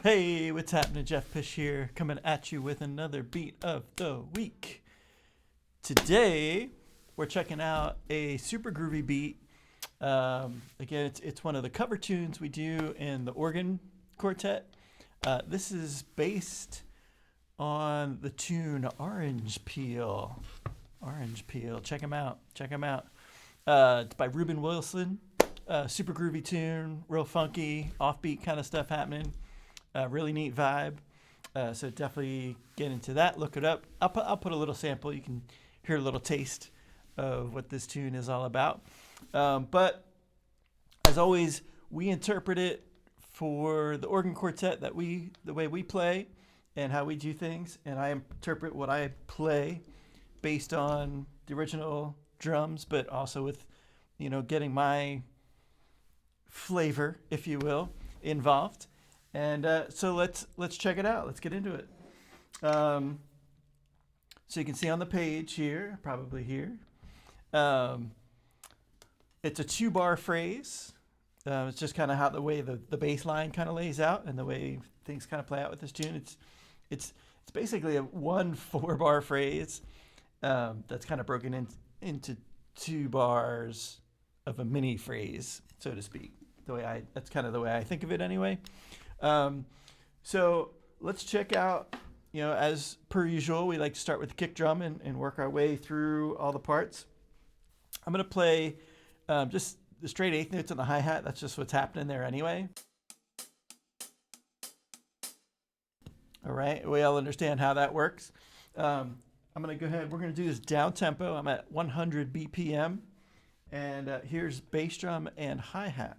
Hey, what's happening? Jeff Pish here, coming at you with another beat of the week. Today, we're checking out a super groovy beat. Again, it's one of the cover tunes we do in the organ quartet. This is based on the tune Orange Peel. Orange Peel. Check them out. Check them out. It's by Rueben Wilson. Super groovy tune, real funky, offbeat kind of stuff happening. Really neat vibe. So definitely get into that. Look it up. I'll put a little sample. You can hear a little taste of what this tune is all about. But as always, we interpret it for the organ quartet the way we play and how we do things. And I interpret what I play based on the original drums, but also with, getting my flavor, if you will, involved. And so let's check it out. Let's get into it. So you can see on the page here, probably here, it's a 2-bar phrase. It's just kind of how the way the bass line kind of lays out and the way things kind of play out with this tune. It's basically a 4-bar phrase that's kind of broken into 2 bars of a mini phrase, so to speak. That's kind of the way I think of it anyway. So let's check out, as per usual, we like to start with the kick drum and work our way through all the parts. I'm going to play just the straight 8th notes on the hi-hat. That's just what's happening there anyway. All right, we all understand how that works. I'm going to go ahead. We're going to do this down tempo. I'm at 100 BPM. And here's bass drum and hi-hat.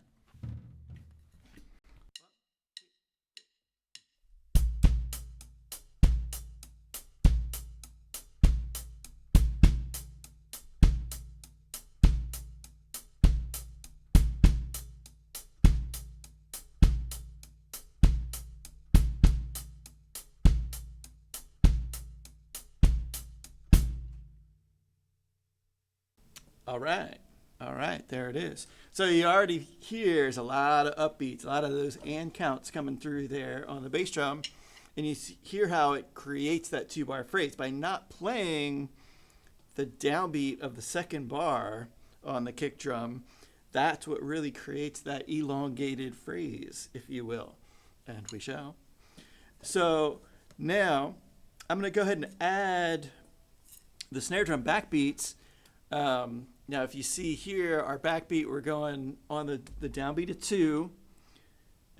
All right, there it is. So you already hear there's a lot of upbeats, a lot of those and counts coming through there on the bass drum. And you hear how it creates that 2-bar phrase. By not playing the downbeat of the 2nd bar on the kick drum, that's what really creates that elongated phrase, if you will. And we shall. So now I'm going to go ahead and add the snare drum backbeats. Now, if you see here, our backbeat, we're going on the downbeat of 2,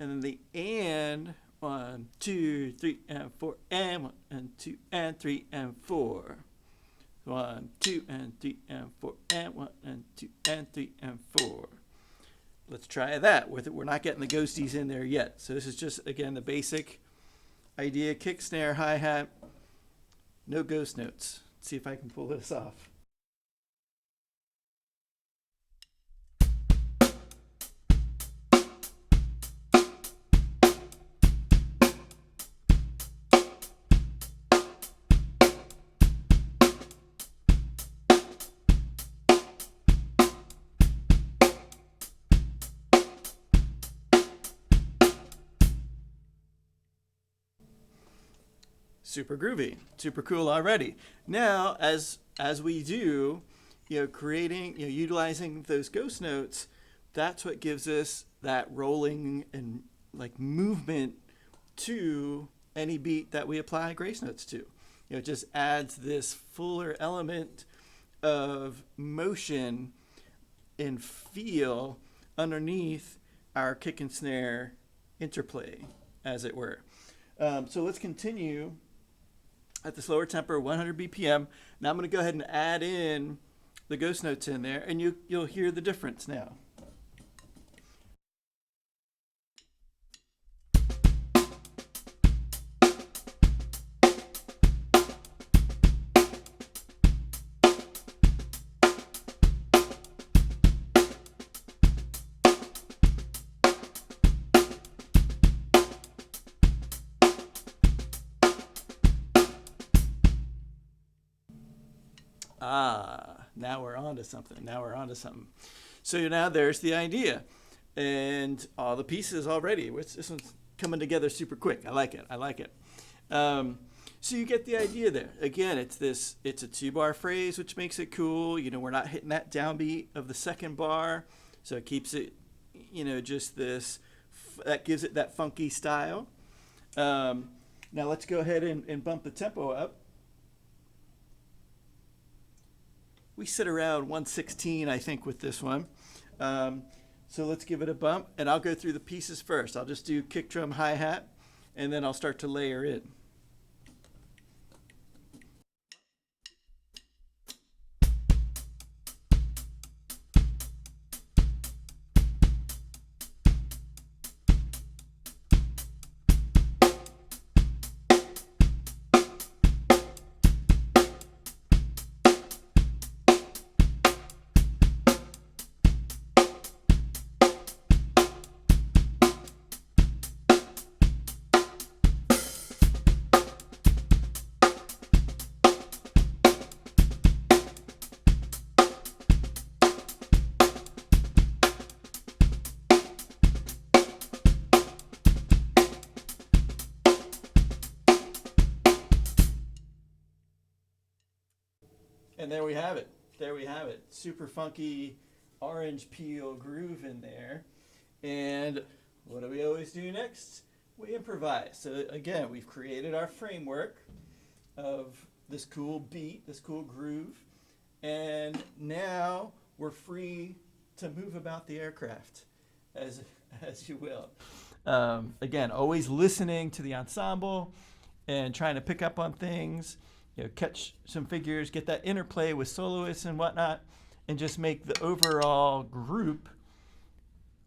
and then the and 1, 2, 3, and 4, and 1, and 2, and 3, and 4. 1, 2, and 3, and 4, and 1, and 2, and 3, and 4. Let's try that with it. We're not getting the ghosties in there yet. So this is just, again, the basic idea. Kick, snare, hi-hat, no ghost notes. Let's see if I can pull this off. Super groovy, super cool already. Now, as we do, creating, utilizing those ghost notes, that's what gives us that rolling and like movement to any beat that we apply grace notes to. It just adds this fuller element of motion and feel underneath our kick and snare interplay, as it were. So let's continue at the slower tempo, 100 BPM. Now I'm going to go ahead and add in the ghost notes in there, and you'll hear the difference now. Now we're on to something. So now there's the idea and all the pieces already. This one's coming together super quick. I like it. I like it. So you get the idea there. Again, it's a 2-bar phrase, which makes it cool. You know, we're not hitting that downbeat of the second bar, so it keeps it, you know, just this, that gives it that funky style. Now let's go ahead and bump the tempo up. We sit around 116, I think, with this one. So let's give it a bump, and I'll go through the pieces first. I'll just do kick drum, hi-hat, and then I'll start to layer in. And there we have it. There we have it. Super funky orange peel groove in there. And what do we always do next? We improvise. So again, we've created our framework of this cool beat, this cool groove. And now we're free to move about the aircraft as you will. Again, always listening to the ensemble and trying to pick up on things. You know, catch some figures, get that interplay with soloists and whatnot, and just make the overall group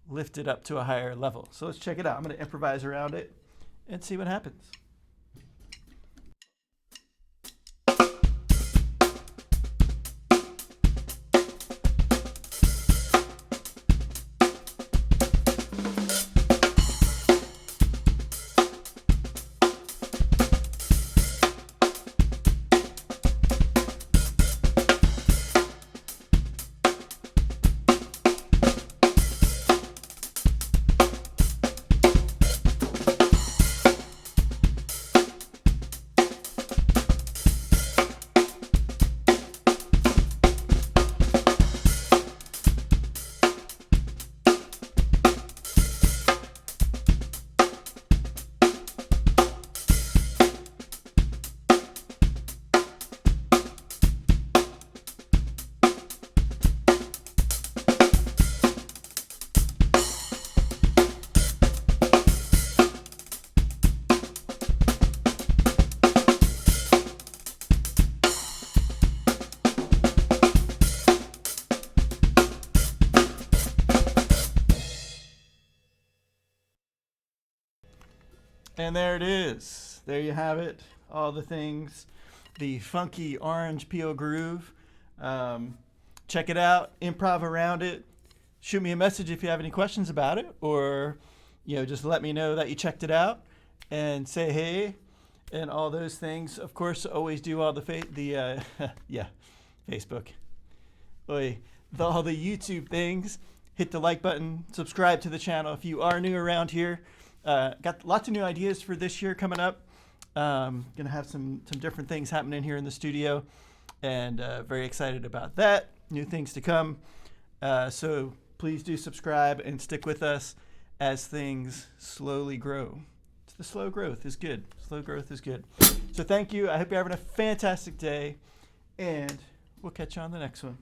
lift it up to a higher level. So let's check it out. I'm going to improvise around it and see what happens. And there it is. There you have it. All the things. The funky orange peel groove. Check it out. Improv around it. Shoot me a message if you have any questions about it, or just let me know that you checked it out and say hey and all those things. Of course, always do all the Facebook. All the YouTube things. Hit the like button. Subscribe to the channel if you are new around here. Got lots of new ideas for this year coming up. Gonna have some different things happening here in the studio, and very excited about that. New things to come. So please do subscribe and stick with us as things slowly grow. The slow growth is good. Slow growth is good. So thank you. I hope you're having a fantastic day, and we'll catch you on the next one.